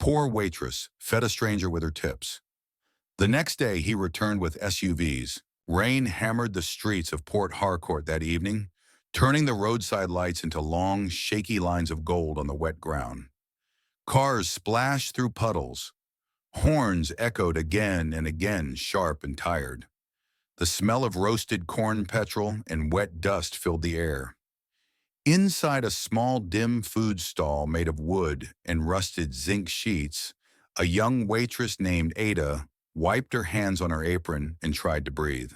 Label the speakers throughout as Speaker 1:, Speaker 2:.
Speaker 1: Poor waitress fed a stranger with her tips. The next day he returned with SUVs. Rain hammered the streets of Port Harcourt that evening, turning the roadside lights into long, shaky lines of gold on the wet ground. Cars splashed through puddles. Horns echoed again and again, sharp and tired. The smell of roasted corn petrol and wet dust filled the air. Inside a small, dim food stall made of wood and rusted zinc sheets, a young waitress named Ada wiped her hands on her apron and tried to breathe.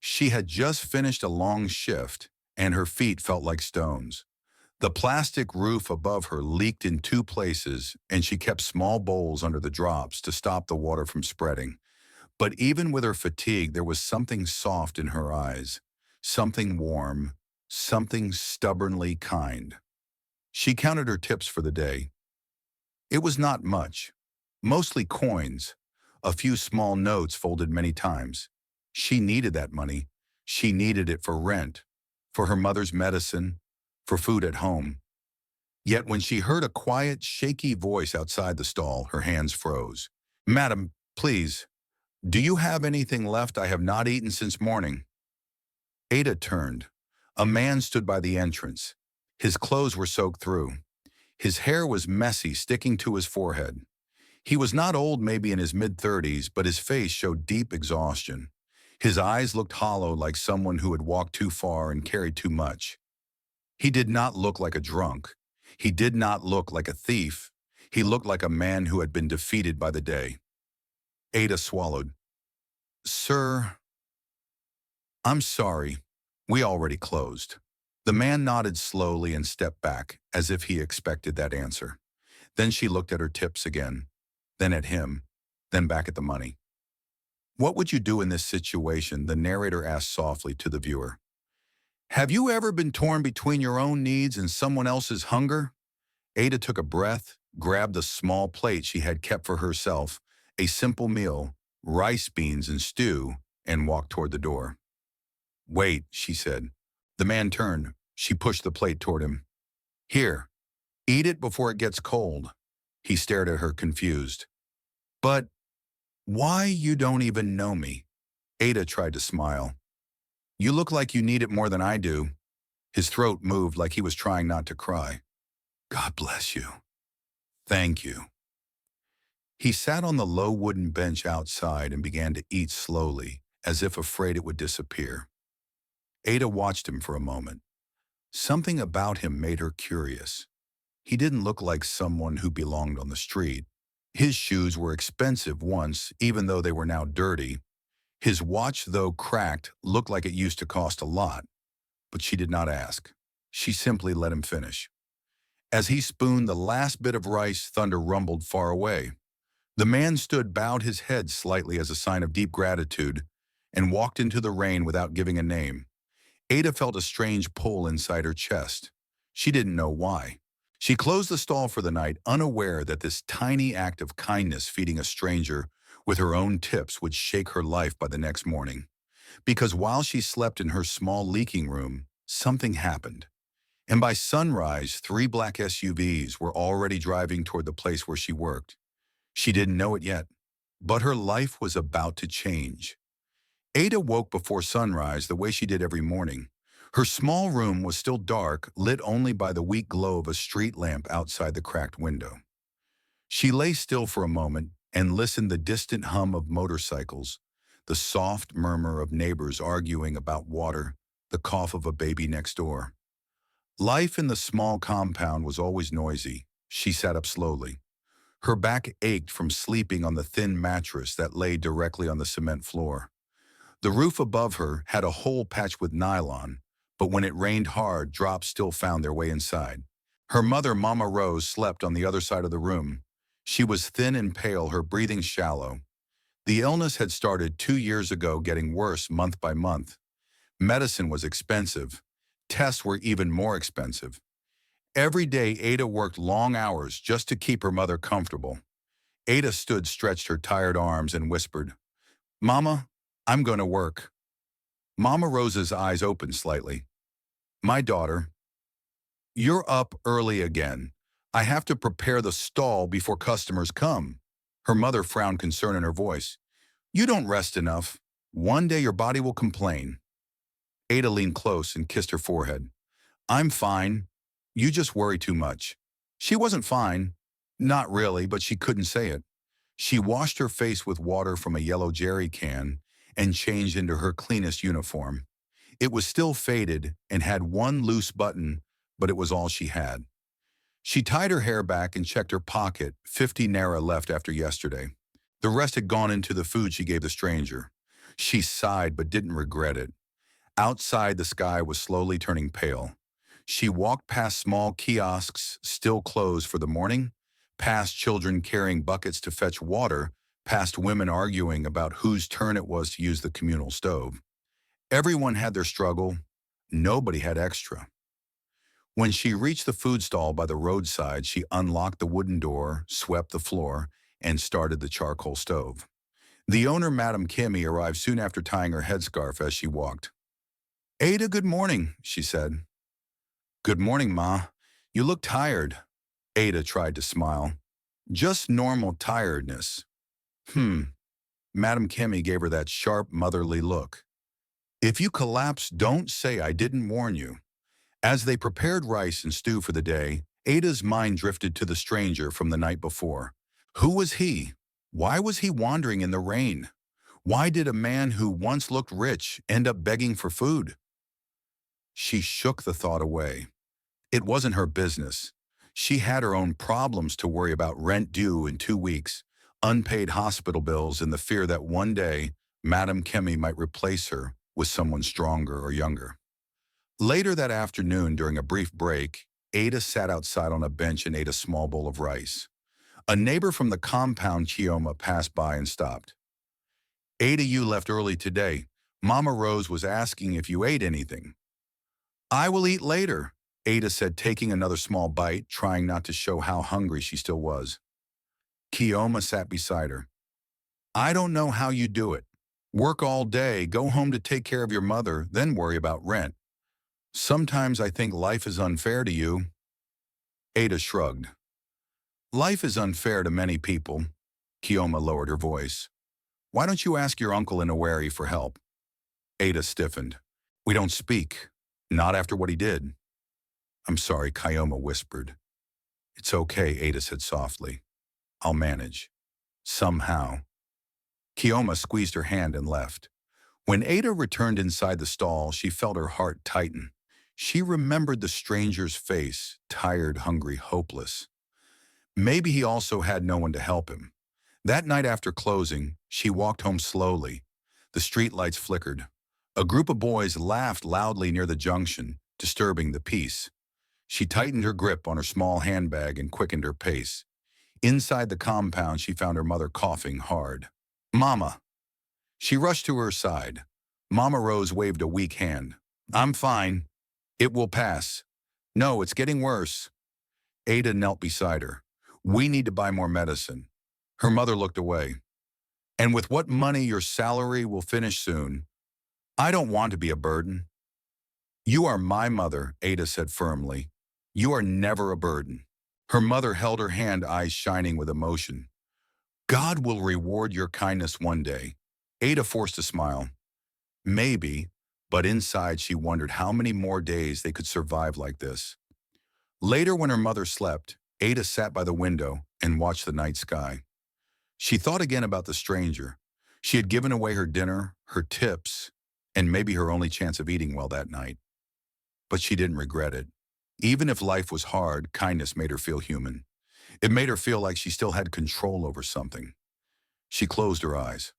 Speaker 1: She had just finished a long shift, and her feet felt like stones. The plastic roof above her leaked in two places, and she kept small bowls under the drops to stop the water from spreading. But even with her fatigue, there was something soft in her eyes, something warm, something stubbornly kind. She counted her tips for the day. It was not much, mostly coins, a few small notes folded many times. She needed that money. She needed it for rent, for her mother's medicine, for food at home. Yet when she heard a quiet, shaky voice outside the stall, her hands froze. "Madam, please, do you have anything left? I have not eaten since morning." Ada turned. A man stood by the entrance. His clothes were soaked through. His hair was messy, sticking to his forehead. He was not old, maybe in his mid-30s, but his face showed deep exhaustion. His eyes looked hollow, like someone who had walked too far and carried too much. He did not look like a drunk. He did not look like a thief. He looked like a man who had been defeated by the day. Ada swallowed. "Sir, I'm sorry. We already closed." The man nodded slowly and stepped back, as if he expected that answer. Then she looked at her tips again, then at him, then back at the money. "What would you do in this situation?" the narrator asked softly to the viewer. "Have you ever been torn between your own needs and someone else's hunger?" Ada took a breath, grabbed a small plate she had kept for herself, a simple meal, rice, beans, and stew, and walked toward the door. "Wait," she said. The man turned. She pushed the plate toward him. "Here, eat it before it gets cold." He stared at her, confused. "But why, you don't even know me?" Ada tried to smile. "You look like you need it more than I do." His throat moved like he was trying not to cry. "God bless you. Thank you." He sat on the low wooden bench outside and began to eat slowly, as if afraid it would disappear. Ada watched him for a moment. Something about him made her curious. He didn't look like someone who belonged on the street. His shoes were expensive once, even though they were now dirty. His watch, though cracked, looked like it used to cost a lot. But she did not ask. She simply let him finish. As he spooned the last bit of rice, thunder rumbled far away. The man stood, bowed his head slightly as a sign of deep gratitude, and walked into the rain without giving a name. Ada felt a strange pull inside her chest. She didn't know why. She closed the stall for the night, unaware that this tiny act of kindness, feeding a stranger with her own tips, would shake her life by the next morning. Because while she slept in her small leaking room, something happened. And by sunrise, 3 black SUVs were already driving toward the place where she worked. She didn't know it yet, but her life was about to change. Ada woke before sunrise the way she did every morning. Her small room was still dark, lit only by the weak glow of a street lamp outside the cracked window. She lay still for a moment and listened to the distant hum of motorcycles, the soft murmur of neighbors arguing about water, the cough of a baby next door. Life in the small compound was always noisy. She sat up slowly. Her back ached from sleeping on the thin mattress that lay directly on the cement floor. The roof above her had a hole patched with nylon, but when it rained hard, drops still found their way inside. Her mother, Mama Rose, slept on the other side of the room. She was thin and pale, her breathing shallow. The illness had started 2 years ago, getting worse month by month. Medicine was expensive. Tests were even more expensive. Every day, Ada worked long hours just to keep her mother comfortable. Ada stood, stretched her tired arms, and whispered, "Mama, I'm going to work." Mama Rose's eyes opened slightly. "My daughter, you're up early again. I have to prepare the stall before customers come. Her mother frowned concern in her voice. You don't rest enough. One day your body will complain. Ada leaned close and kissed her forehead. I'm fine. You just worry too much. She wasn't fine. Not really, but she couldn't say it. She washed her face with water from a yellow jerry can and changed into her cleanest uniform. It was still faded and had one loose button, but it was all she had. She tied her hair back and checked her pocket, 50 naira left after yesterday. The rest had gone into the food she gave the stranger. She sighed but didn't regret it. Outside, the sky was slowly turning pale. She walked past small kiosks, still closed for the morning, past children carrying buckets to fetch water, past women arguing about whose turn it was to use the communal stove. Everyone had their struggle. Nobody had extra. When she reached the food stall by the roadside, she unlocked the wooden door, swept the floor, and started the charcoal stove. The owner, Madam Kimmy, arrived soon after tying her headscarf as she walked. Ada, good morning, she said. Good morning, Ma. You look tired. Ada tried to smile. Just normal tiredness. Madam Kimmy gave her that sharp, motherly look. If you collapse, don't say I didn't warn you. As they prepared rice and stew for the day, Ada's mind drifted to the stranger from the night before. Who was he? Why was he wandering in the rain? Why did a man who once looked rich end up begging for food? She shook the thought away. It wasn't her business. She had her own problems to worry about: rent due in 2 weeks, unpaid hospital bills, and the fear that one day Madam Kimmy might replace her with someone stronger or younger. Later that afternoon, during a brief break, Ada sat outside on a bench and ate a small bowl of rice. A neighbor from the compound, Chioma, passed by and stopped. Ada, you left early today. Mama Rose was asking if you ate anything. I will eat later, Ada said, taking another small bite, trying not to show how hungry she still was. Chioma sat beside her. I don't know how you do it. Work all day, go home to take care of your mother, then worry about rent. Sometimes I think life is unfair to you. Ada shrugged. Life is unfair to many people. Chioma lowered her voice. Why don't you ask your uncle in Awari for help? Ada stiffened. We don't speak. Not after what he did. I'm sorry, Chioma whispered. It's okay, Ada said softly. I'll manage. Somehow. Chioma squeezed her hand and left. When Ada returned inside the stall, she felt her heart tighten. She remembered the stranger's face, tired, hungry, hopeless. Maybe he also had no one to help him. That night after closing, she walked home slowly. The streetlights flickered. A group of boys laughed loudly near the junction, disturbing the peace. She tightened her grip on her small handbag and quickened her pace. Inside the compound, she found her mother coughing hard. Mama! She rushed to her side. Mama Rose waved a weak hand. I'm fine. It will pass. No, it's getting worse. Ada knelt beside her. We need to buy more medicine. Her mother looked away. And with what money, your salary will finish soon. I don't want to be a burden. You are my mother, Ada said firmly. You are never a burden. Her mother held her hand, eyes shining with emotion. God will reward your kindness one day. Ada forced a smile. Maybe, but inside she wondered how many more days they could survive like this. Later, when her mother slept, Ada sat by the window and watched the night sky. She thought again about the stranger. She had given away her dinner, her tips, and maybe her only chance of eating well that night. But she didn't regret it. Even if life was hard, kindness made her feel human. It made her feel like she still had control over something. She closed her eyes.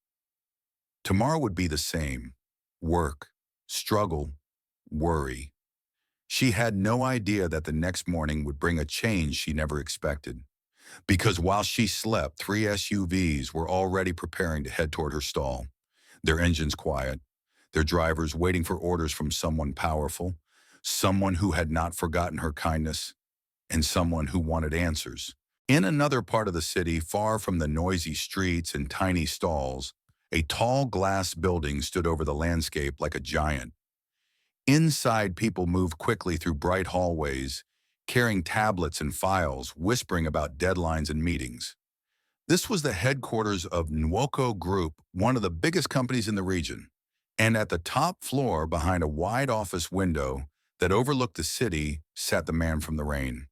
Speaker 1: Tomorrow would be the same. Work, struggle, worry. She had no idea that the next morning would bring a change she never expected. Because while she slept, 3 SUVs were already preparing to head toward her stall. Their engines quiet, their drivers waiting for orders from someone powerful, someone who had not forgotten her kindness, and someone who wanted answers. In another part of the city, far from the noisy streets and tiny stalls, a tall glass building stood over the landscape like a giant. Inside, people moved quickly through bright hallways, carrying tablets and files, whispering about deadlines and meetings. This was the headquarters of Nwoko Group, one of the biggest companies in the region. And at the top floor, behind a wide office window that overlooked the city, sat the man from the rain.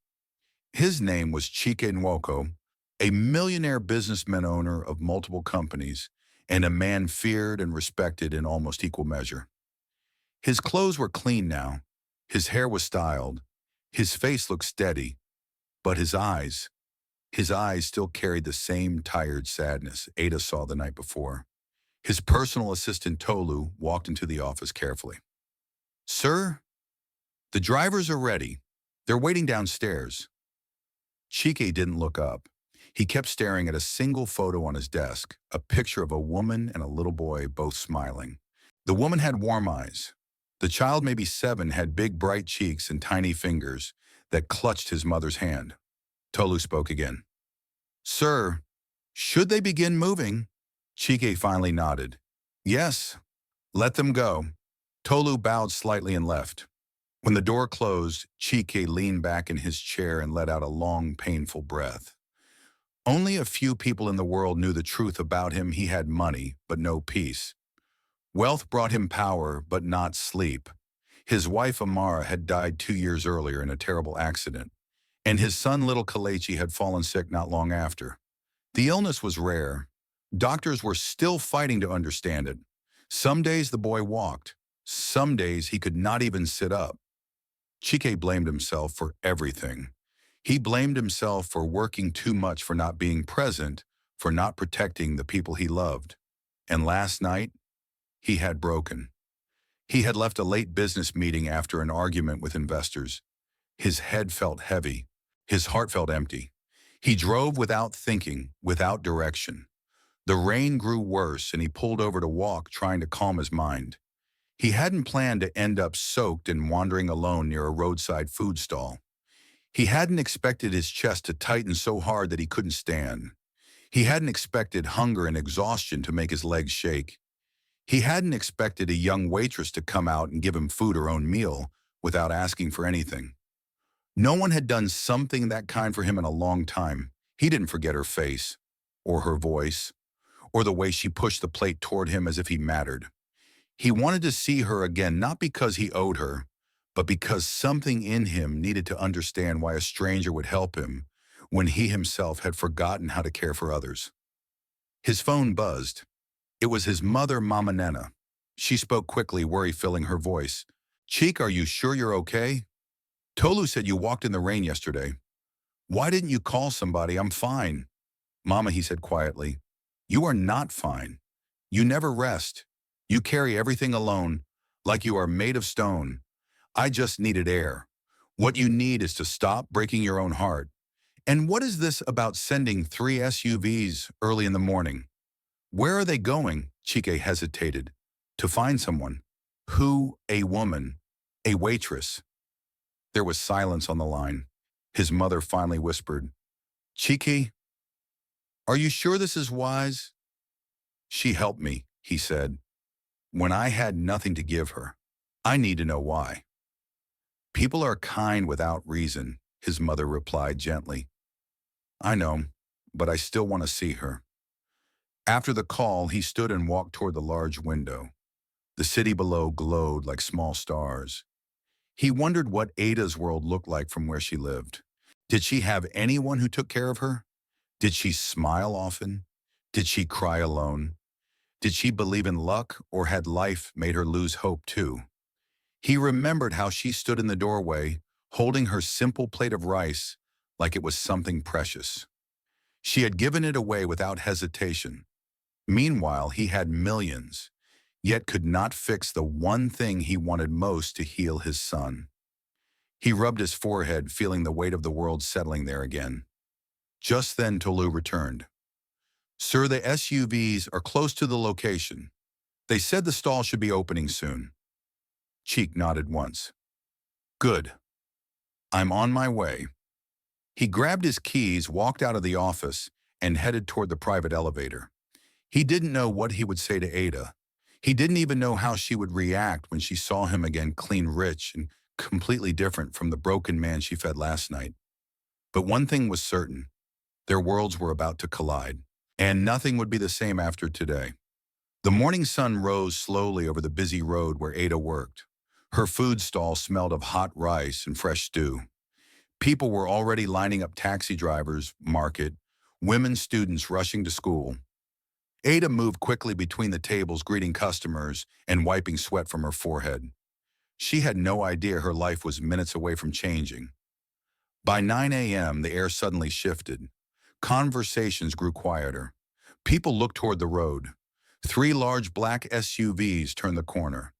Speaker 1: His name was Chike Nwoko, a millionaire businessman owner of multiple companies, and a man feared and respected in almost equal measure. His clothes were clean now, his hair was styled, his face looked steady, but his eyes still carried the same tired sadness Ada saw the night before. His personal assistant Tolu walked into the office carefully. "Sir, the drivers are ready. They're waiting downstairs." Chike didn't look up. He kept staring at a single photo on his desk, a picture of a woman and a little boy both smiling. The woman had warm eyes. The child, maybe 7, had big bright cheeks and tiny fingers that clutched his mother's hand. Tolu spoke again. "Sir, should they begin moving?" Chike finally nodded. "Yes, let them go." Tolu bowed slightly and left. When the door closed, Chike leaned back in his chair and let out a long, painful breath. Only a few people in the world knew the truth about him. He had money, but no peace. Wealth brought him power, but not sleep. His wife Amara had died 2 years earlier in a terrible accident, and his son little Kalechi had fallen sick not long after. The illness was rare. Doctors were still fighting to understand it. Some days the boy walked. Some days he could not even sit up. Chike blamed himself for everything. He blamed himself for working too much, for not being present, for not protecting the people he loved. And last night, he had broken. He had left a late business meeting after an argument with investors. His head felt heavy. His heart felt empty. He drove without thinking, without direction. The rain grew worse, and he pulled over to walk, trying to calm his mind. He hadn't planned to end up soaked and wandering alone near a roadside food stall. He hadn't expected his chest to tighten so hard that he couldn't stand. He hadn't expected hunger and exhaustion to make his legs shake. He hadn't expected a young waitress to come out and give him food or own meal without asking for anything. No one had done something that kind for him in a long time. He didn't forget her face, or her voice, or the way she pushed the plate toward him as if he mattered. He wanted to see her again, not because he owed her, but because something in him needed to understand why a stranger would help him when he himself had forgotten how to care for others. His phone buzzed. It was his mother, Mama Nena. She spoke quickly, worry filling her voice. "Cheek, are you sure you're okay? Tolu said you walked in the rain yesterday. Why didn't you call somebody? I'm fine." "Mama," he said quietly, "you are not fine. You never rest. You carry everything alone, like you are made of stone. I just needed air. What you need is to stop breaking your own heart. And what is this about sending 3 SUVs early in the morning? Where are they going?" Chike hesitated. "To find someone." "Who?" "A woman. A waitress." There was silence on the line. His mother finally whispered, "Chike, are you sure this is wise?" "She helped me," he said, "when I had nothing to give her. I need to know why." "People are kind without reason," his mother replied gently. "I know, but I still want to see her." After the call, he stood and walked toward the large window. The city below glowed like small stars. He wondered what Ada's world looked like from where she lived. Did she have anyone who took care of her? Did she smile often? Did she cry alone? Did she believe in luck, or had life made her lose hope too? He remembered how she stood in the doorway, holding her simple plate of rice like it was something precious. She had given it away without hesitation. Meanwhile, he had millions, yet could not fix the one thing he wanted most to heal his son. He rubbed his forehead, feeling the weight of the world settling there again. Just then Tolu returned. "Sir, the SUVs are close to the location. They said the stall should be opening soon." Cheek nodded once. "Good. I'm on my way." He grabbed his keys, walked out of the office, and headed toward the private elevator. He didn't know what he would say to Ada. He didn't even know how she would react when she saw him again, clean, rich, and completely different from the broken man she fed last night. But one thing was certain, their worlds were about to collide, and nothing would be the same after today. The morning sun rose slowly over the busy road where Ada worked. Her food stall smelled of hot rice and fresh stew. People were already lining up taxi drivers, market, women students rushing to school. Ada moved quickly between the tables, greeting customers and wiping sweat from her forehead. She had no idea her life was minutes away from changing. By 9 a.m., the air suddenly shifted. Conversations grew quieter. People looked toward the road. Three large black SUVs turned the corner.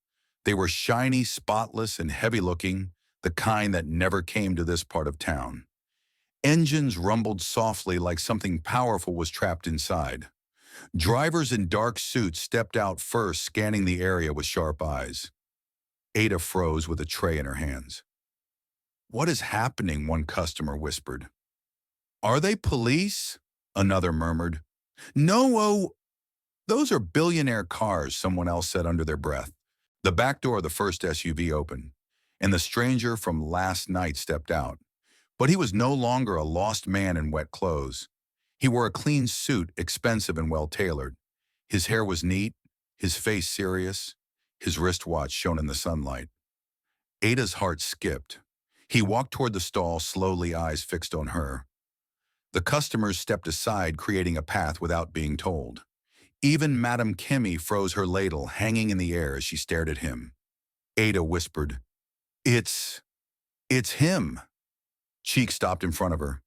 Speaker 1: They were shiny, spotless, and heavy-looking, the kind that never came to this part of town. Engines rumbled softly like something powerful was trapped inside. Drivers in dark suits stepped out first, scanning the area with sharp eyes. Ada froze with a tray in her hands. "What is happening?" one customer whispered. "Are they police?" another murmured. "No, oh, those are billionaire cars," someone else said under their breath. The back door of the first SUV opened, and the stranger from last night stepped out. But he was no longer a lost man in wet clothes. He wore a clean suit, expensive and well-tailored. His hair was neat, his face serious, his wristwatch shone in the sunlight. Ada's heart skipped. He walked toward the stall, slowly, eyes fixed on her. The customers stepped aside, creating a path without being told. Even Madame Kimmy froze her ladle, hanging in the air as she stared at him. Ada whispered, It's him." Cheek stopped in front of her.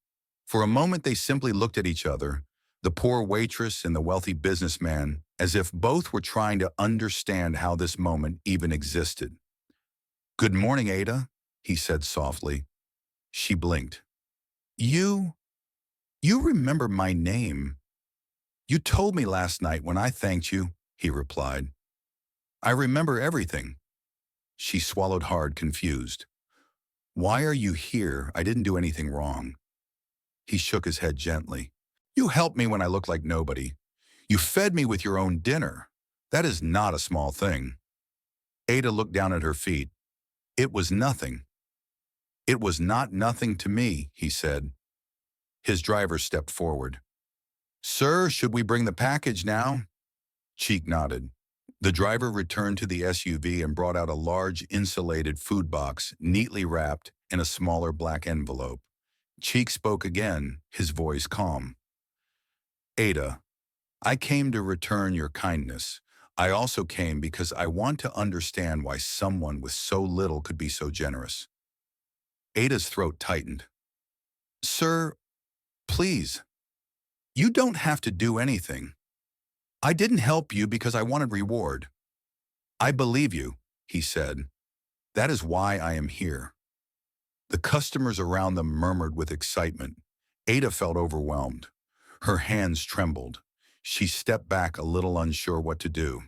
Speaker 1: For a moment they simply looked at each other, the poor waitress and the wealthy businessman, as if both were trying to understand how this moment even existed. "Good morning, Ada," he said softly. She blinked. You remember my name. You told me last night when I thanked you," he replied. "I remember everything." She swallowed hard, confused. "Why are you here? I didn't do anything wrong." He shook his head gently. "You helped me when I looked like nobody. You fed me with your own dinner. That is not a small thing." Ada looked down at her feet. "It was nothing." "It was not nothing to me," he said. His driver stepped forward. "Sir, should we bring the package now?" Cheek nodded. The driver returned to the SUV and brought out a large insulated food box, neatly wrapped in a smaller black envelope. Cheek spoke again, his voice calm. "Ada, I came to return your kindness. I also came because I want to understand why someone with so little could be so generous." Ada's throat tightened. "Sir, please, you don't have to do anything. I didn't help you because I wanted reward. I believe you," he said. "That is why I am here." The customers around them murmured with excitement. Ada felt overwhelmed. Her hands trembled. She stepped back, a little unsure what to do.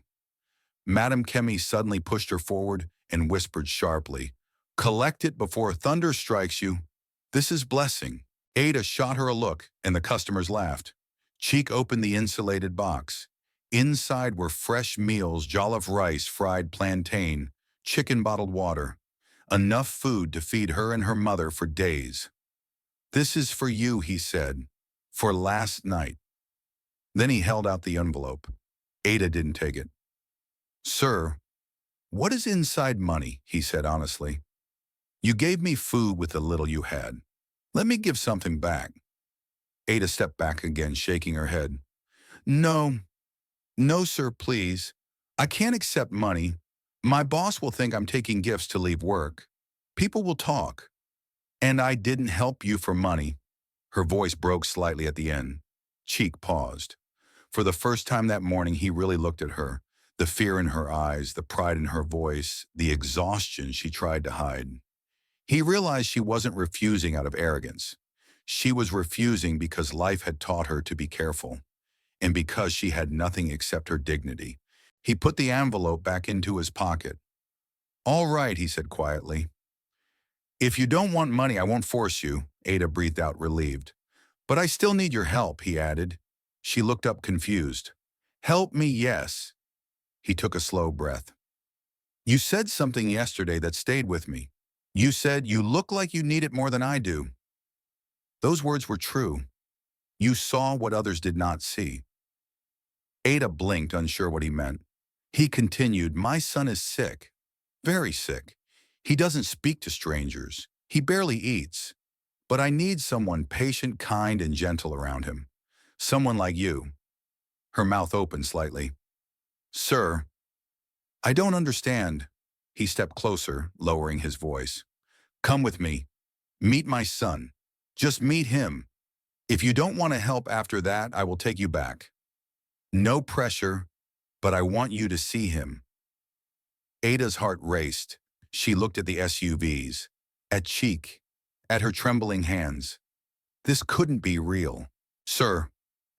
Speaker 1: Madame Kemi suddenly pushed her forward and whispered sharply, "Collect it before thunder strikes you. This is blessing." Ada shot her a look, and the customers laughed. Cheek opened the insulated box. Inside were fresh meals, jollof rice, fried plantain, chicken, bottled water. Enough food to feed her and her mother for days. "This is for you," he said, "for last night." Then he held out the envelope. Ada didn't take it. "Sir, what is inside money?" he said honestly. "You gave me food with the little you had. Let me give something back." Ada stepped back again, shaking her head. "No, no, sir, please. I can't accept money. My boss will think I'm taking gifts to leave work. People will talk. And I didn't help you for money." Her voice broke slightly at the end. Cheek paused. For the first time that morning, he really looked at her. The fear in her eyes, the pride in her voice, the exhaustion she tried to hide. He realized she wasn't refusing out of arrogance. She was refusing because life had taught her to be careful, and because she had nothing except her dignity. He put the envelope back into his pocket. "All right," he said quietly. "If you don't want money, I won't force you," Ada breathed out, relieved. "But I still need your help," he added. She looked up confused. "Help me, yes." He took a slow breath. "You said something yesterday that stayed with me. You said you look like you need it more than I do. Those words were true. You saw what others did not see. Ada blinked, unsure what he meant. He continued, my son is sick, very sick. He doesn't speak to strangers. He barely eats. But I need someone patient, kind, and gentle around him. Someone like you. Her mouth opened slightly. Sir, I don't understand. He stepped closer, lowering his voice. Come with me. Meet my son. Just meet him. If you don't want to help after that, I will take you back. No pressure, but I want you to see him. Ada's heart raced. She looked at the SUVs, at Cheek, at her trembling hands. This couldn't be real. Sir,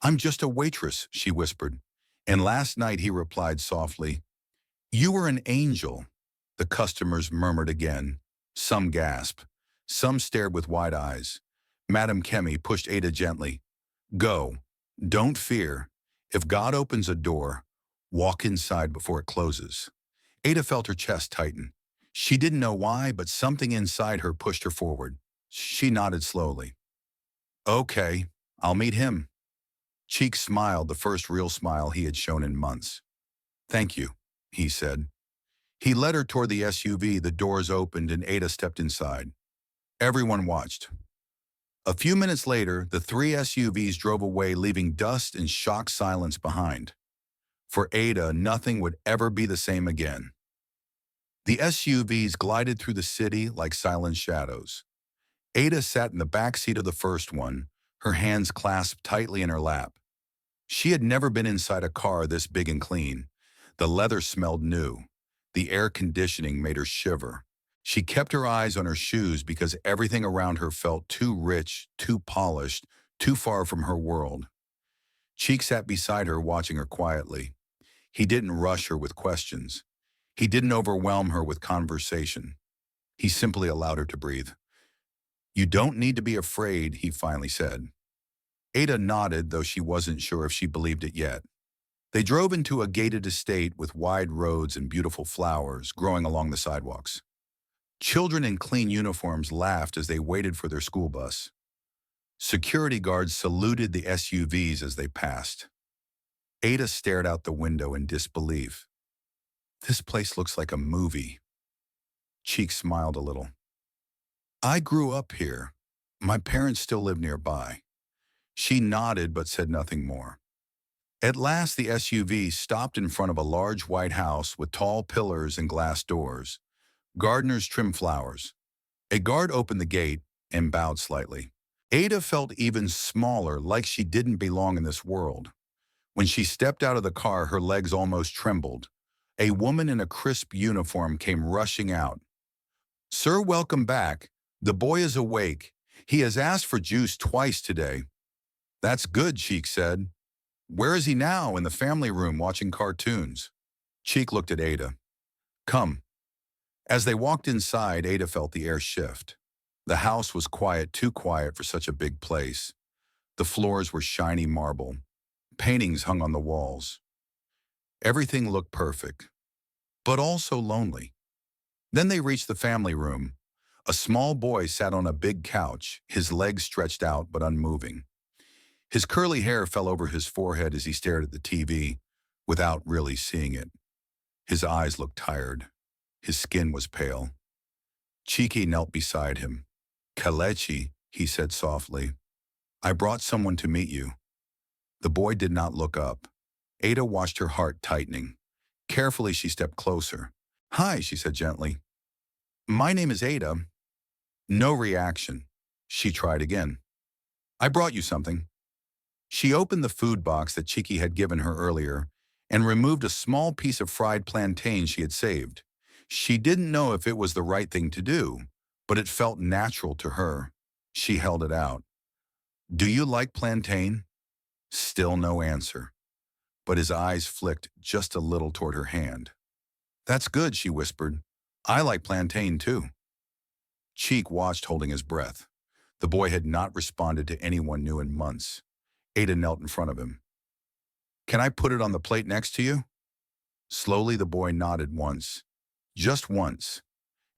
Speaker 1: I'm just a waitress, she whispered. And last night he replied softly, You were an angel. The customers murmured again. Some gasped. Some stared with wide eyes. Madame Kemi pushed Ada gently. Go. Don't fear. If God opens a door, walk inside before it closes. Ada felt her chest tighten. She didn't know why, but something inside her pushed her forward. She nodded slowly. Okay, I'll meet him. Cheek smiled, the first real smile he had shown in months. Thank you, he said. He led her toward the SUV, the doors opened, and Ada stepped inside. Everyone watched. A few minutes later, the three SUVs drove away, leaving dust and shocked silence behind. For Ada, nothing would ever be the same again. The SUVs glided through the city like silent shadows. Ada sat in the back seat of the first one, her hands clasped tightly in her lap. She had never been inside a car this big and clean. The leather smelled new. The air conditioning made her shiver. She kept her eyes on her shoes because everything around her felt too rich, too polished, too far from her world. Cheek sat beside her, watching her quietly. He didn't rush her with questions. He didn't overwhelm her with conversation. He simply allowed her to breathe. You don't need to be afraid, he finally said. Ada nodded, though she wasn't sure if she believed it yet. They drove into a gated estate with wide roads and beautiful flowers growing along the sidewalks. Children in clean uniforms laughed as they waited for their school bus. Security guards saluted the SUVs as they passed. Ada stared out the window in disbelief. This place looks like a movie. Cheek smiled a little. I grew up here. My parents still live nearby. She nodded but said nothing more. At last, the SUV stopped in front of a large white house with tall pillars and glass doors. Gardeners trimmed flowers. A guard opened the gate and bowed slightly. Ada felt even smaller, like she didn't belong in this world. When she stepped out of the car, her legs almost trembled. A woman in a crisp uniform came rushing out. Sir, welcome back. The boy is awake. He has asked for juice twice today. That's good, Cheek said. Where is he now? In the family room watching cartoons. Cheek looked at Ada. Come. As they walked inside, Ada felt the air shift. The house was quiet, too quiet for such a big place. The floors were shiny marble. Paintings hung on the walls. Everything looked perfect, but also lonely. Then they reached the family room. A small boy sat on a big couch, his legs stretched out but unmoving. His curly hair fell over his forehead as he stared at the TV, without really seeing it. His eyes looked tired. His skin was pale. Cheeky knelt beside him. Kalechi, he said softly, I brought someone to meet you. The boy did not look up. Ada watched her heart tightening. Carefully, she stepped closer. Hi, she said gently. My name is Ada. No reaction. She tried again. I brought you something. She opened the food box that Cheeky had given her earlier and removed a small piece of fried plantain she had saved. She didn't know if it was the right thing to do, but it felt natural to her. She held it out. Do you like plantain? Still no answer, but his eyes flicked just a little toward her hand. That's good, she whispered. I like plantain too. Cheek watched, holding his breath. The boy had not responded to anyone new in months. Ada knelt in front of him. Can I put it on the plate next to you? Slowly, the boy nodded once. Just once.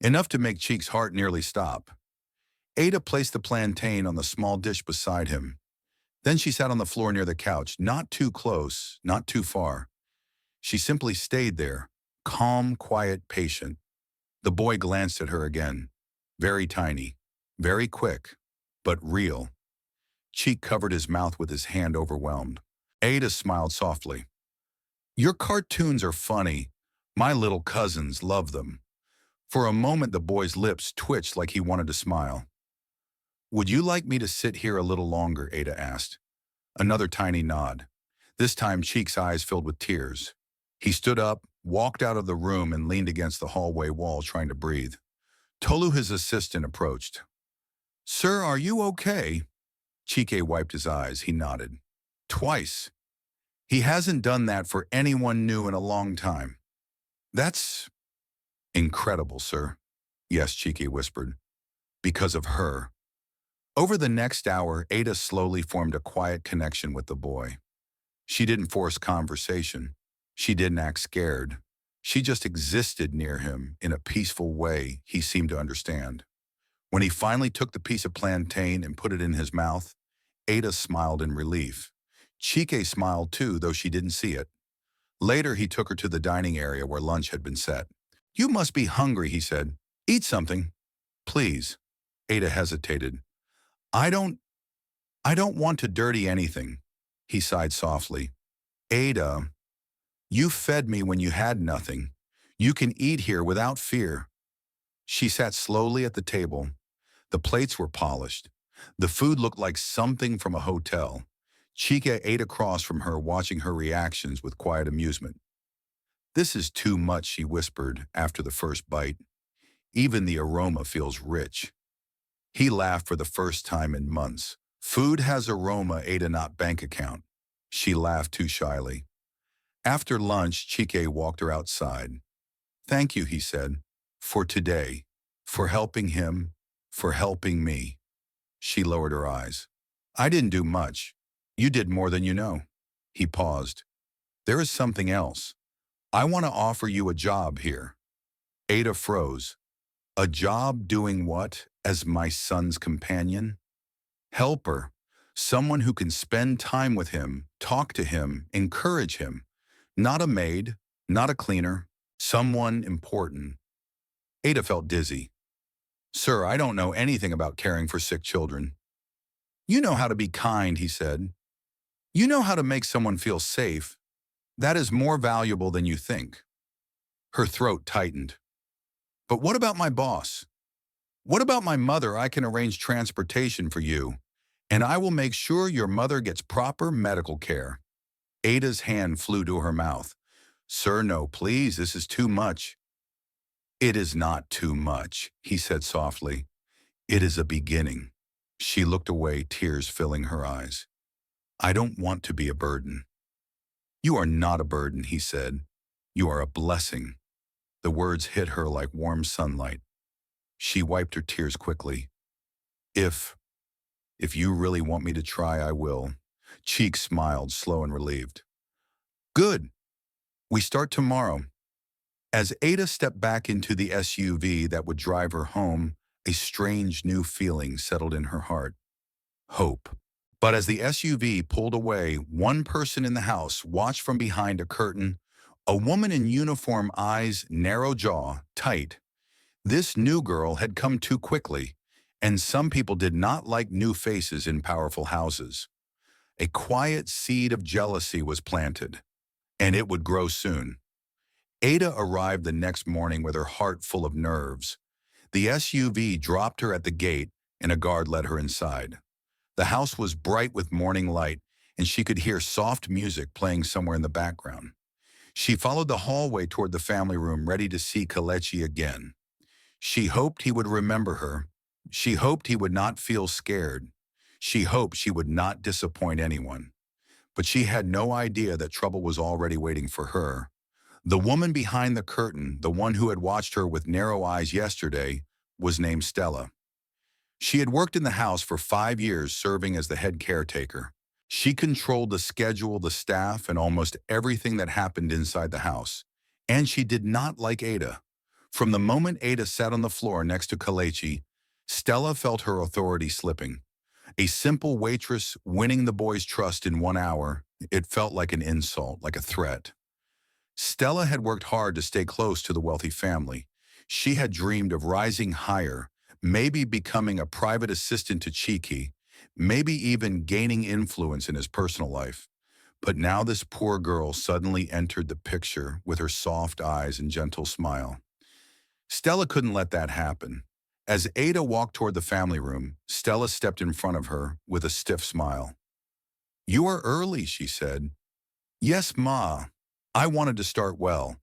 Speaker 1: enough to make Cheek's heart nearly stop. Ada placed the plantain on the small dish beside him. Then she sat on the floor near the couch, not too close, not too far. She simply stayed there, calm, quiet, patient. The boy glanced at her again. Very tiny, very quick, but real. Cheek covered his mouth with his hand, overwhelmed. Ada smiled softly. Your cartoons are funny. My little cousins love them. For a moment, the boy's lips twitched like he wanted to smile. Would you like me to sit here a little longer? Ada asked. Another tiny nod. This time, Cheek's eyes filled with tears. He stood up, walked out of the room, and leaned against the hallway wall, trying to breathe. Tolu, his assistant, approached. Sir, are you okay? Chike wiped his eyes. He nodded. Twice. He hasn't done that for anyone new in a long time. That's incredible, sir. Yes, Chike whispered. Because of her. Over the next hour, Ada slowly formed a quiet connection with the boy. She didn't force conversation. She didn't act scared. She just existed near him in a peaceful way he seemed to understand. When he finally took the piece of plantain and put it in his mouth, Ada smiled in relief. Chike smiled too, though she didn't see it. Later, he took her to the dining area where lunch had been set. You must be hungry, he said. Eat something. Please. Ada hesitated. I don't want to dirty anything, he sighed softly. Ada, you fed me when you had nothing. You can eat here without fear. She sat slowly at the table. The plates were polished. The food looked like something from a hotel. Chika ate across from her, watching her reactions with quiet amusement. This is too much, she whispered after the first bite. Even the aroma feels rich. He laughed for the first time in months. Food has aroma, Ada, not bank account. She laughed too shyly. After lunch, Chike walked her outside. Thank you, he said, for today, for helping him, for helping me. She lowered her eyes. I didn't do much. You did more than you know. He paused. There is something else. I want to offer you a job here. Ada froze. A job doing what as my son's companion? Helper. Someone who can spend time with him, talk to him, encourage him. Not a maid, not a cleaner, someone important. Ada felt dizzy. Sir, I don't know anything about caring for sick children. You know how to be kind, he said. You know how to make someone feel safe. That is more valuable than you think. Her throat tightened. But what about my boss? What about my mother? I can arrange transportation for you, and I will make sure your mother gets proper medical care. Ada's hand flew to her mouth. Sir, no, please, this is too much. It is not too much, he said softly. It is a beginning. She looked away, tears filling her eyes. I don't want to be a burden. You are not a burden, he said. You are a blessing. The words hit her like warm sunlight. She wiped her tears quickly. If you really want me to try, I will. Cheek smiled, slow and relieved. Good. We start tomorrow. As Ada stepped back into the SUV that would drive her home, a strange new feeling settled in her heart. Hope. But as the SUV pulled away, one person in the house watched from behind a curtain, a woman in uniform, eyes, narrow jaw, tight. This new girl had come too quickly, and some people did not like new faces in powerful houses. A quiet seed of jealousy was planted, and it would grow soon. Ada arrived the next morning with her heart full of nerves. The SUV dropped her at the gate, and a guard led her inside. The house was bright with morning light, and she could hear soft music playing somewhere in the background. She followed the hallway toward the family room, ready to see Kelechi again. She hoped he would remember her. She hoped he would not feel scared. She hoped she would not disappoint anyone. But she had no idea that trouble was already waiting for her. The woman behind the curtain, the one who had watched her with narrow eyes yesterday, was named Stella. She had worked in the house for 5 years, serving as the head caretaker. She controlled the schedule, the staff, and almost everything that happened inside the house. And she did not like Ada. From the moment Ada sat on the floor next to Kalechi, Stella felt her authority slipping. A simple waitress winning the boy's trust in 1 hour, it felt like an insult, like a threat. Stella had worked hard to stay close to the wealthy family. She had dreamed of rising higher, maybe becoming a private assistant to Cheeky, maybe even gaining influence in his personal life. But now this poor girl suddenly entered the picture with her soft eyes and gentle smile. Stella couldn't let that happen. As Ada walked toward the family room, Stella stepped in front of her with a stiff smile. "You are early," she said. "Yes, Ma. I wanted to start well."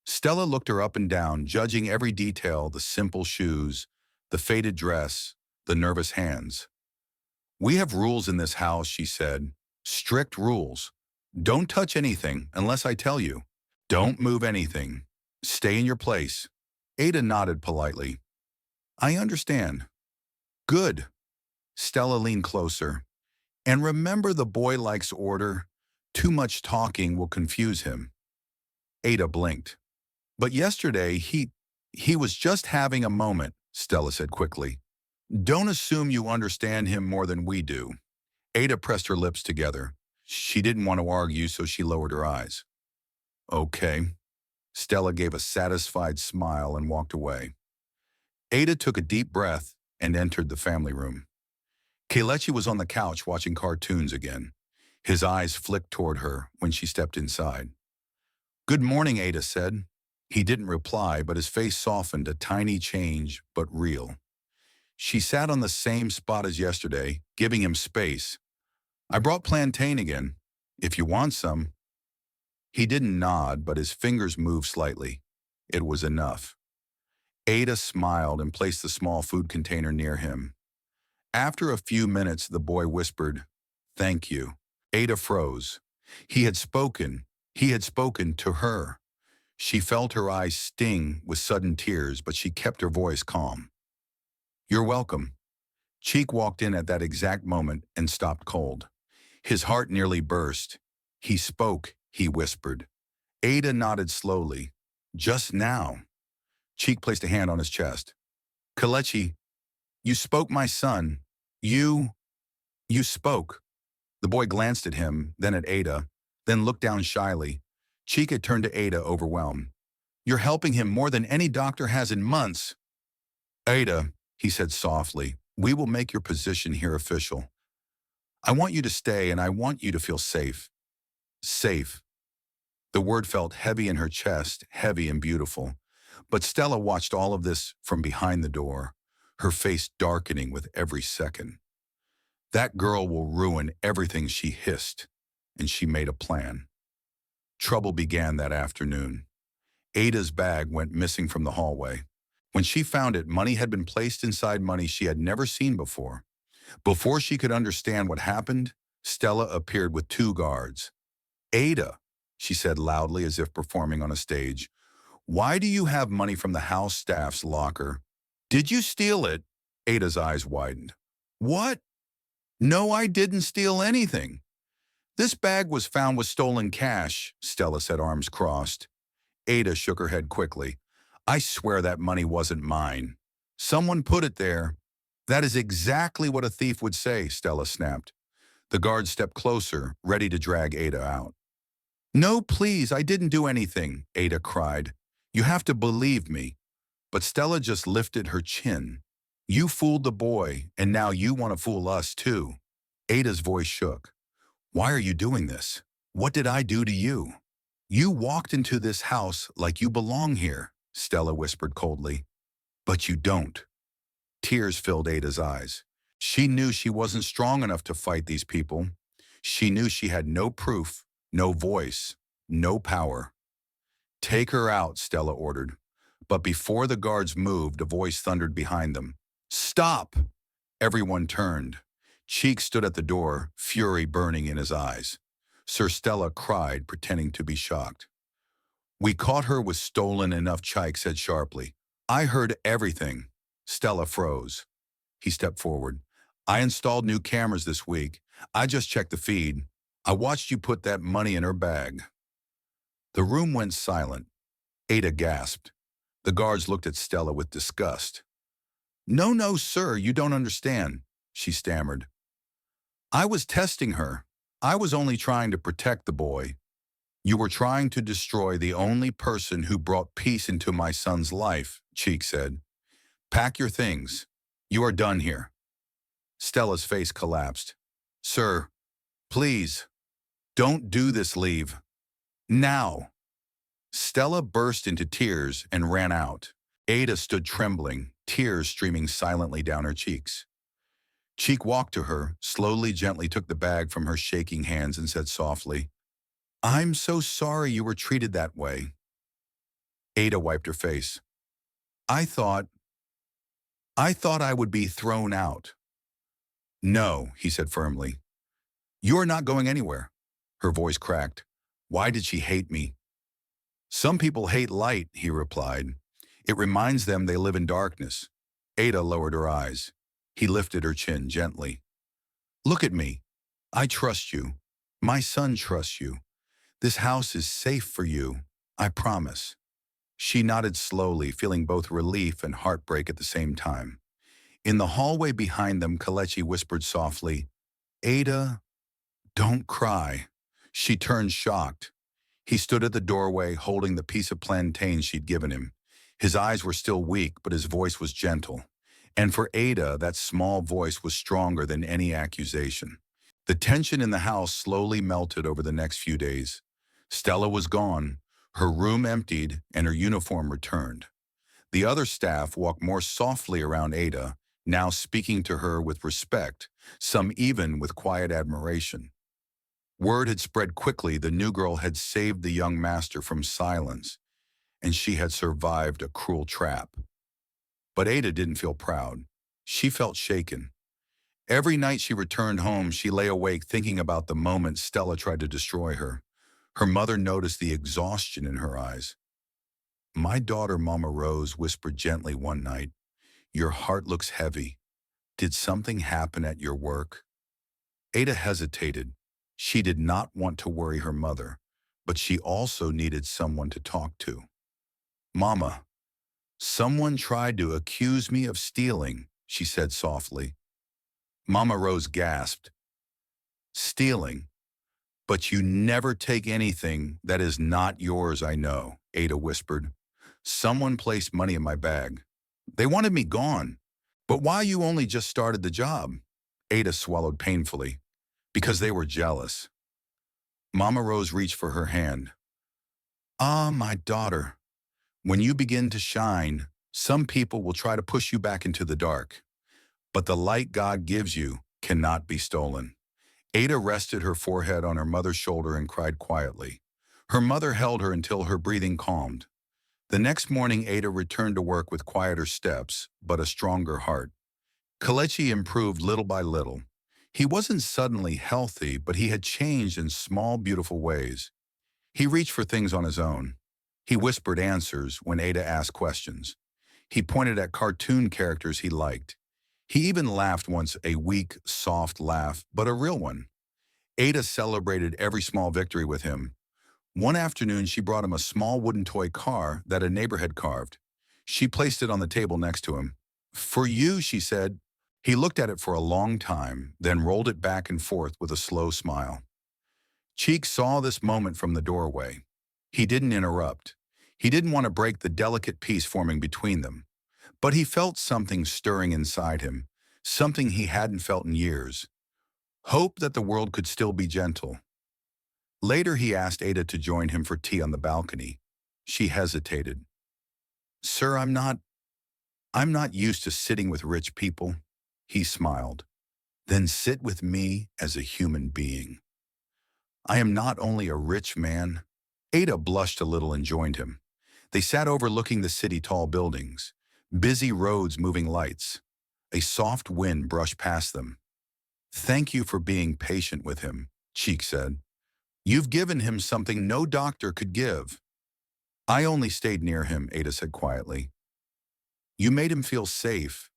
Speaker 1: Stella looked her up and down, judging every detail: the simple shoes, the faded dress, the nervous hands. "We have rules in this house," she said. "Strict rules. Don't touch anything unless I tell you. Don't move anything. Stay in your place." Ada nodded politely. "I understand." "Good." Stella leaned closer. "And remember, the boy likes order. Too much talking will confuse him." Ada blinked. "But yesterday, he was just having a moment," Stella said quickly. "Don't assume you understand him more than we do." Ada pressed her lips together. She didn't want to argue, so she lowered her eyes. "Okay." Stella gave a satisfied smile and walked away. Ada took a deep breath and entered the family room. Kelechi was on the couch watching cartoons again. His eyes flicked toward her when she stepped inside. "Good morning," Ada said. He didn't reply, but his face softened, a tiny change, but real. She sat on the same spot as yesterday, giving him space. "I brought plantain again, if you want some." He didn't nod, but his fingers moved slightly. It was enough. Ada smiled and placed the small food container near him. After a few minutes, the boy whispered, "Thank you." Ada froze. He had spoken. He had spoken to her. She felt her eyes sting with sudden tears, but she kept her voice calm. "You're welcome." Cheek walked in at that exact moment and stopped cold. His heart nearly burst. "He spoke," he whispered. Ada nodded slowly. "Just now." Cheek placed a hand on his chest. "Kelechi, you spoke, my son. You spoke." The boy glanced at him, then at Ada, then looked down shyly. Cheek had turned to Ada, overwhelmed. "You're helping him more than any doctor has in months." "Ada," he said softly, "we will make your position here official. I want you to stay, and I want you to feel safe." Safe. The word felt heavy in her chest, heavy and beautiful. But Stella watched all of this from behind the door, her face darkening with every second. "That girl will ruin everything," she hissed, and she made a plan. Trouble began that afternoon. Ada's bag went missing from the hallway. When she found it, money had been placed inside money she had never seen before. Before she could understand what happened, Stella appeared with 2 guards. "Ada," she said loudly as if performing on a stage, "why do you have money from the house staff's locker?" "Did you steal it?" Ada's eyes widened. "What? No, I didn't steal anything." "This bag was found with stolen cash," Stella said, arms crossed. Ada shook her head quickly. "I swear that money wasn't mine. Someone put it there." "That is exactly what a thief would say," Stella snapped. The guard stepped closer, ready to drag Ada out. "No, please, I didn't do anything," Ada cried. "You have to believe me." But Stella just lifted her chin. "You fooled the boy, and now you want to fool us too." Ada's voice shook. "Why are you doing this? What did I do to you?" "You walked into this house like you belong here," Stella whispered coldly. "But you don't." Tears filled Ada's eyes. She knew she wasn't strong enough to fight these people. She knew she had no proof, no voice, no power. "Take her out," Stella ordered. But before the guards moved, a voice thundered behind them. "Stop!" Everyone turned. Cheek stood at the door, fury burning in his eyes. Sir Stella cried, pretending to be shocked. "We caught her with stolen enough," Cheek said sharply. "I heard everything." Stella froze. He stepped forward. "I installed new cameras this week. I just checked the feed. I watched you put that money in her bag." The room went silent. Ada gasped. The guards looked at Stella with disgust. No, no, sir, you don't understand, she stammered. I was testing her. I was only trying to protect the boy. You were trying to destroy the only person who brought peace into my son's life, Cheek said. Pack your things. You are done here. Stella's face collapsed. Sir, please, don't do this, leave. Now. Stella burst into tears and ran out. Ada stood trembling, tears streaming silently down her cheeks. Cheek walked to her, slowly, gently took the bag from her shaking hands and said softly, I'm so sorry you were treated that way. Ada wiped her face. I thought I would be thrown out. No, he said firmly. You're not going anywhere. Her voice cracked. Why did she hate me? Some people hate light, he replied. It reminds them they live in darkness. Ada lowered her eyes. He lifted her chin gently. Look at me. I trust you. My son trusts you. This house is safe for you. I promise. She nodded slowly, feeling both relief and heartbreak at the same time. In the hallway behind them, Kelechi whispered softly, Ada, don't cry. She turned shocked. He stood at the doorway, holding the piece of plantain she'd given him. His eyes were still weak, but his voice was gentle. And for Ada, that small voice was stronger than any accusation. The tension in the house slowly melted over the next few days. Stella was gone, her room emptied, and her uniform returned. The other staff walked more softly around Ada, now speaking to her with respect, some even with quiet admiration. Word had spread quickly the new girl had saved the young master from silence, and she had survived a cruel trap. But Ada didn't feel proud. She felt shaken. Every night she returned home, she lay awake thinking about the moment Stella tried to destroy her. Her mother noticed the exhaustion in her eyes. My daughter, Mama Rose, whispered gently one night, your heart looks heavy. Did something happen at your work? Ada hesitated. She did not want to worry her mother, but she also needed someone to talk to. Mama, someone tried to accuse me of stealing, she said softly. Mama Rose gasped. Stealing? But you never take anything that is not yours, I know, Ada whispered. Someone placed money in my bag. They wanted me gone. But why you only just started the job? Ada swallowed painfully. Because they were jealous. Mama Rose reached for her hand. Ah, my daughter, when you begin to shine, some people will try to push you back into the dark. But the light God gives you cannot be stolen. Ada rested her forehead on her mother's shoulder and cried quietly. Her mother held her until her breathing calmed. The next morning, Ada returned to work with quieter steps, but a stronger heart. Kelechi improved little by little. He wasn't suddenly healthy, but he had changed in small, beautiful ways. He reached for things on his own. He whispered answers when Ada asked questions. He pointed at cartoon characters he liked. He even laughed once, a weak, soft laugh, but a real one. Ada celebrated every small victory with him. One afternoon, she brought him a small wooden toy car that a neighbor had carved. She placed it on the table next to him. For you, she said. He looked at it for a long time, then rolled it back and forth with a slow smile. Cheek saw this moment from the doorway. He didn't interrupt. He didn't want to break the delicate peace forming between them. But he felt something stirring inside him, something he hadn't felt in years. Hope that the world could still be gentle. Later, he asked Ada to join him for tea on the balcony. She hesitated. Sir, I'm not used to sitting with rich people. He smiled. Then sit with me as a human being. I am not only a rich man. Ada blushed a little and joined him. They sat overlooking the city tall buildings, busy roads, moving lights. A soft wind brushed past them. Thank you for being patient with him, Cheek said. You've given him something no doctor could give. I only stayed near him, Ada said quietly. You made him feel safe.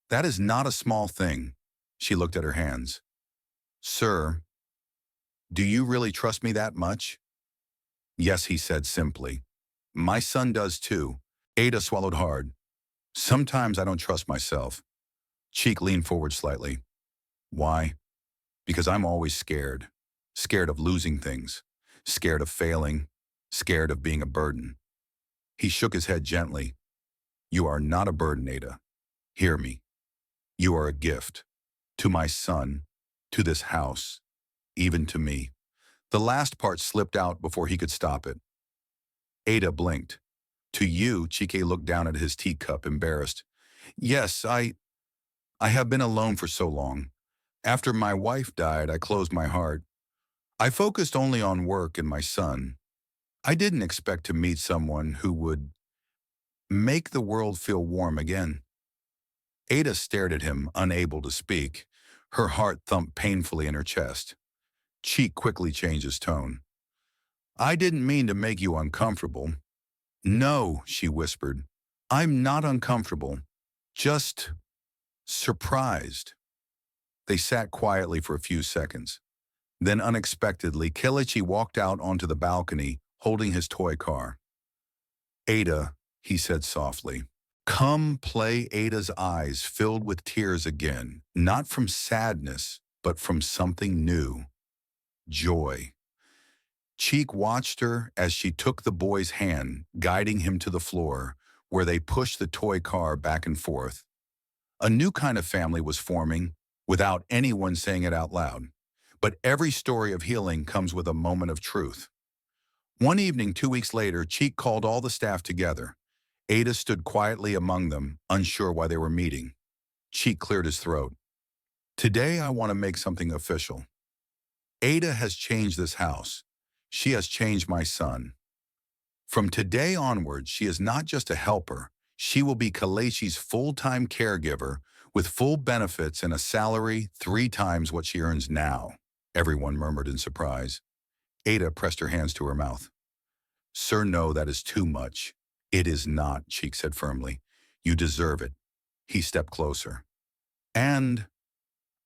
Speaker 1: That is not a small thing. She looked at her hands. Sir, do you really trust me that much? Yes, he said simply. My son does too. Ada swallowed hard. Sometimes I don't trust myself. Cheek leaned forward slightly. Why? Because I'm always scared. Scared of losing things. Scared of failing. Scared of being a burden. He shook his head gently. You are not a burden, Ada. Hear me. You are a gift. To my son. To this house. Even to me. The last part slipped out before he could stop it. Ada blinked. To you, Chike looked down at his teacup, embarrassed. Yes, I have been alone for so long. After my wife died, I closed my heart. I focused only on work and my son. I didn't expect to meet someone who would make the world feel warm again. Ada stared at him, unable to speak. Her heart thumped painfully in her chest. Cheek quickly changed his tone. I didn't mean to make you uncomfortable. No, she whispered. I'm not uncomfortable. Just surprised. They sat quietly for a few seconds. Then unexpectedly, Kelechi walked out onto the balcony, holding his toy car. Ada, he said softly. Come play. Ada's eyes filled with tears again, not from sadness, but from something new. Joy. Cheek watched her as she took the boy's hand, guiding him to the floor, where they pushed the toy car back and forth. A new kind of family was forming, without anyone saying it out loud. But every story of healing comes with a moment of truth. One evening, 2 weeks later, Cheek called all the staff together. Ada stood quietly among them, unsure why they were meeting. Cheek cleared his throat. Today, I want to make something official. Ada has changed this house. She has changed my son. From today onward, she is not just a helper. She will be Kelechi's full-time caregiver with full benefits and a salary 3 times what she earns now. Everyone murmured in surprise. Ada pressed her hands to her mouth. Sir, no, that is too much. It is not, Cheek said firmly. You deserve it. He stepped closer. And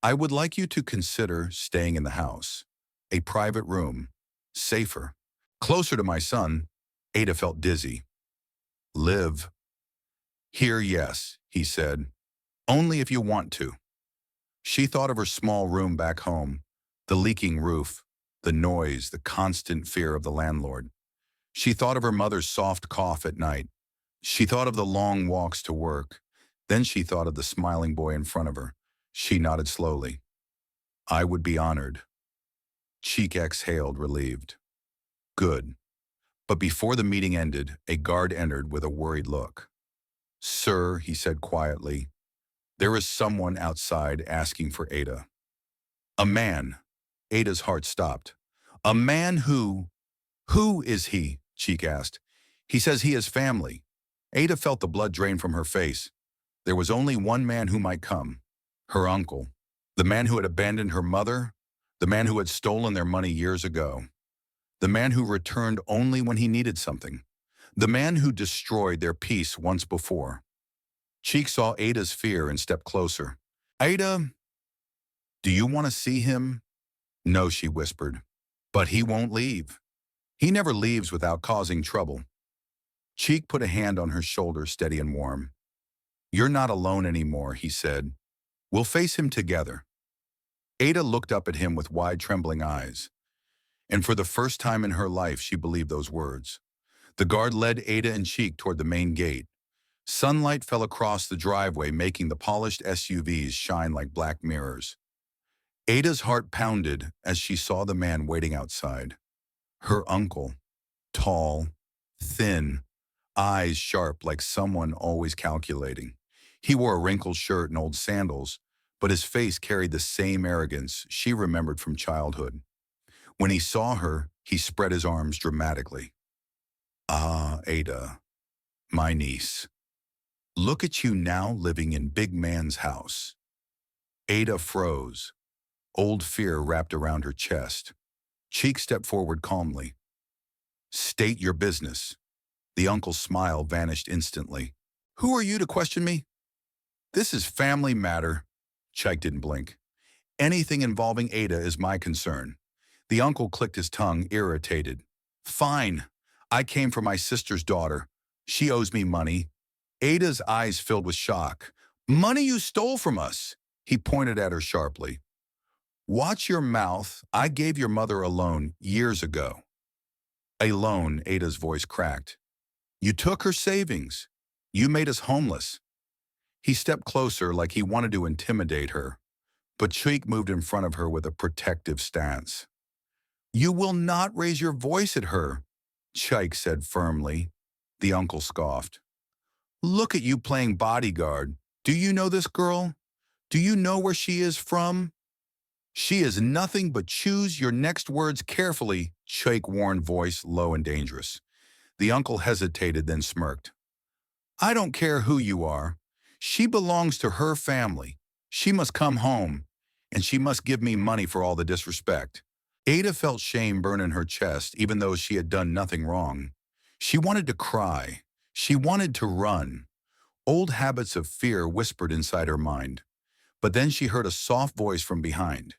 Speaker 1: I would like you to consider staying in the house. A private room. Safer. Closer to my son. Ada felt dizzy. Live. Here, yes, he said. Only if you want to. She thought of her small room back home, the leaking roof, the noise, the constant fear of the landlord. She thought of her mother's soft cough at night. She thought of the long walks to work. Then she thought of the smiling boy in front of her. She nodded slowly. I would be honored. Cheek exhaled, relieved. Good. But before the meeting ended, a guard entered with a worried look. Sir, he said quietly, there is someone outside asking for Ada. A man. Ada's heart stopped. A man who is he? Cheek asked. He says he has family. Ada felt the blood drain from her face. There was only one man who might come. Her uncle. The man who had abandoned her mother. The man who had stolen their money years ago. The man who returned only when he needed something. The man who destroyed their peace once before. Cheek saw Ada's fear and stepped closer. Ada, do you want to see him? No, she whispered. But he won't leave. He never leaves without causing trouble. Cheek put a hand on her shoulder, steady and warm. You're not alone anymore, he said. We'll face him together. Ada looked up at him with wide, trembling eyes. And for the first time in her life, she believed those words. The guard led Ada and Cheek toward the main gate. Sunlight fell across the driveway, making the polished SUVs shine like black mirrors. Ada's heart pounded as she saw the man waiting outside. Her uncle, tall, thin, eyes sharp like someone always calculating. He wore a wrinkled shirt and old sandals, but his face carried the same arrogance she remembered from childhood. When he saw her, he spread his arms dramatically. Ah, Ada, my niece. Look at you now living in big man's house. Ada froze. Old fear wrapped around her chest. Cheek stepped forward calmly. State your business. The uncle's smile vanished instantly. Who are you to question me? This is family matter. Cheek didn't blink. Anything involving Ada is my concern. The uncle clicked his tongue, irritated. Fine. I came for my sister's daughter. She owes me money. Ada's eyes filled with shock. Money you stole from us. He pointed at her sharply. Watch your mouth. I gave your mother a loan years ago. A loan, Ada's voice cracked. You took her savings. You made us homeless. He stepped closer like he wanted to intimidate her, but Cheek moved in front of her with a protective stance. You will not raise your voice at her, Cheek said firmly. The uncle scoffed. Look at you playing bodyguard. Do you know this girl? Do you know where she is from? She is nothing but choose your next words carefully, Cheek warned, voice low and dangerous. The uncle hesitated, then smirked. I don't care who you are. She belongs to her family. She must come home, and she must give me money for all the disrespect. Ada felt shame burn in her chest, even though she had done nothing wrong. She wanted to cry. She wanted to run. Old habits of fear whispered inside her mind. But then she heard a soft voice from behind.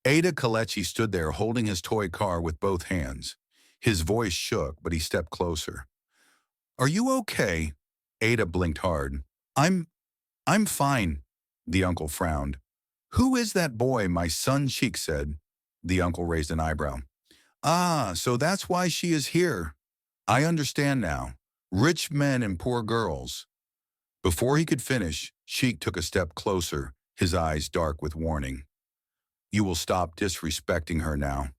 Speaker 1: Ada Kalechi stood there holding his toy car with both hands. His voice shook, but he stepped closer. Are you okay? Ada blinked hard. I'm fine, the uncle frowned. Who is that boy? My son, Cheek said. The uncle raised an eyebrow. Ah, so that's why she is here. I understand now. Rich men and poor girls. Before he could finish, Cheek took a step closer, his eyes dark with warning. You will stop disrespecting her now.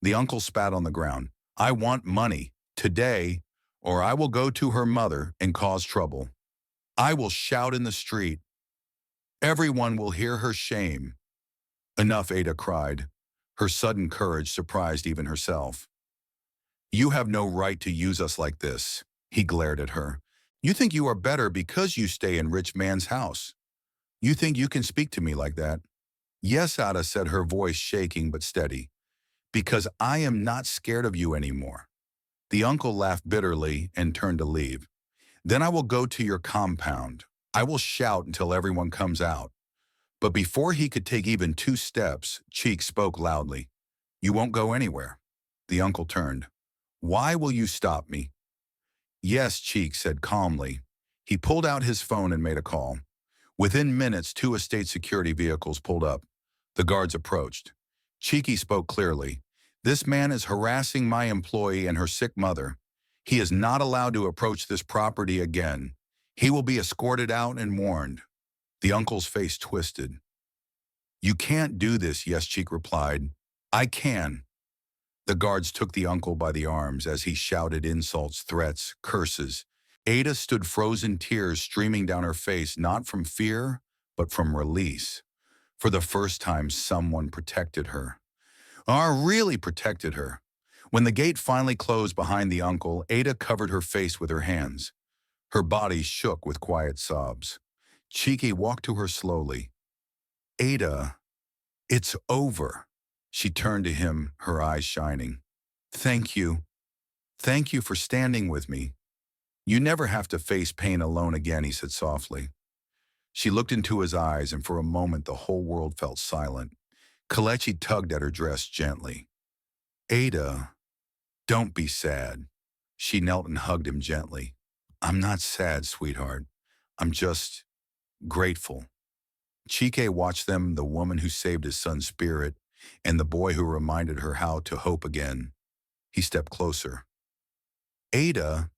Speaker 1: The uncle spat on the ground. I want money, today, or I will go to her mother and cause trouble. I will shout in the street. Everyone will hear her shame. Enough, Ada cried. Her sudden courage surprised even herself. You have no right to use us like this, he glared at her. You think you are better because you stay in rich man's house. You think you can speak to me like that? Yes, Ada said, her voice shaking but steady. Because I am not scared of you anymore. The uncle laughed bitterly and turned to leave. Then I will go to your compound. I will shout until everyone comes out. But before he could take even 2 steps, Cheek spoke loudly. You won't go anywhere. The uncle turned. Why will you stop me? Yes, Cheek said calmly. He pulled out his phone and made a call. Within minutes, 2 estate security vehicles pulled up. The guards approached. Cheeky spoke clearly. This man is harassing my employee and her sick mother. He is not allowed to approach this property again. He will be escorted out and warned. The uncle's face twisted. You can't do this, Yes, Cheek replied. I can. The guards took the uncle by the arms as he shouted insults, threats, curses. Ada stood frozen, tears streaming down her face, not from fear, but from release. For the first time, someone protected her. Really protected her. When the gate finally closed behind the uncle, Ada covered her face with her hands. Her body shook with quiet sobs. Cheeky walked to her slowly. Ada, it's over. She turned to him, her eyes shining. Thank you. Thank you for standing with me. You never have to face pain alone again, he said softly. She looked into his eyes, and for a moment the whole world felt silent. Kalechi tugged at her dress gently. Ada, don't be sad. She knelt and hugged him gently. I'm not sad, sweetheart. I'm just grateful. Chike watched them, the woman who saved his son's spirit, and the boy who reminded her how to hope again. He stepped closer. Ada,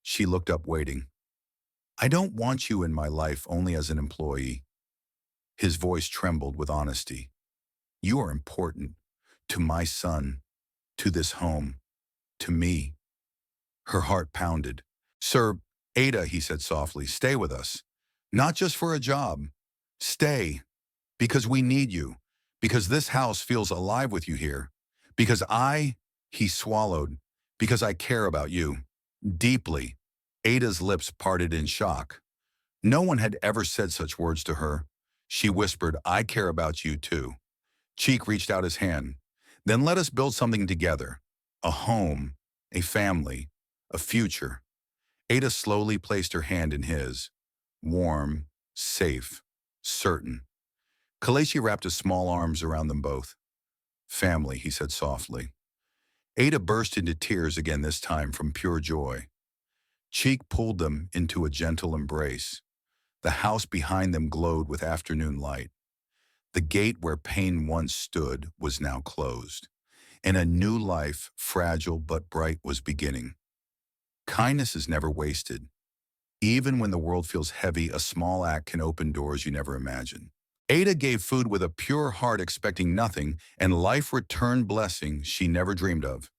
Speaker 1: she looked up, waiting. I don't want you in my life only as an employee. His voice trembled with honesty. You are important to my son, to this home, to me. Her heart pounded. Sir, Ada, he said softly, stay with us. Not just for a job. Stay, because we need you, because this house feels alive with you here, because he swallowed, because I care about you. Deeply. Ada's lips parted in shock. No one had ever said such words to her. She whispered, I care about you too. Cheek reached out his hand. Then let us build something together. A home, a family, a future. Ada slowly placed her hand in his. Warm, safe, certain. Kalechi wrapped his small arms around them both. Family, he said softly. Ada burst into tears again, this time from pure joy. Cheek pulled them into a gentle embrace. The house behind them glowed with afternoon light. The gate where pain once stood was now closed, and a new life, fragile but bright, was beginning. Kindness is never wasted. Even when the world feels heavy, a small act can open doors you never imagined. Ada gave food with a pure heart, expecting nothing, and life returned blessings she never dreamed of.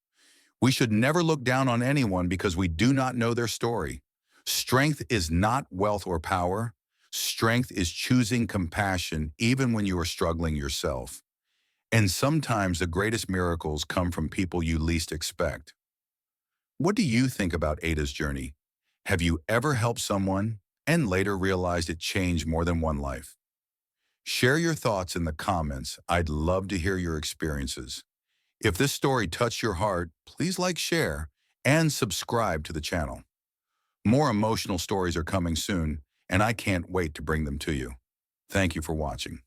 Speaker 1: We should never look down on anyone because we do not know their story. Strength is not wealth or power. Strength is choosing compassion even when you are struggling yourself. And sometimes the greatest miracles come from people you least expect. What do you think about Ada's journey? Have you ever helped someone and later realized it changed more than one life? Share your thoughts in the comments. I'd love to hear your experiences. If this story touched your heart, please like, share, and subscribe to the channel. More emotional stories are coming soon, and I can't wait to bring them to you. Thank you for watching.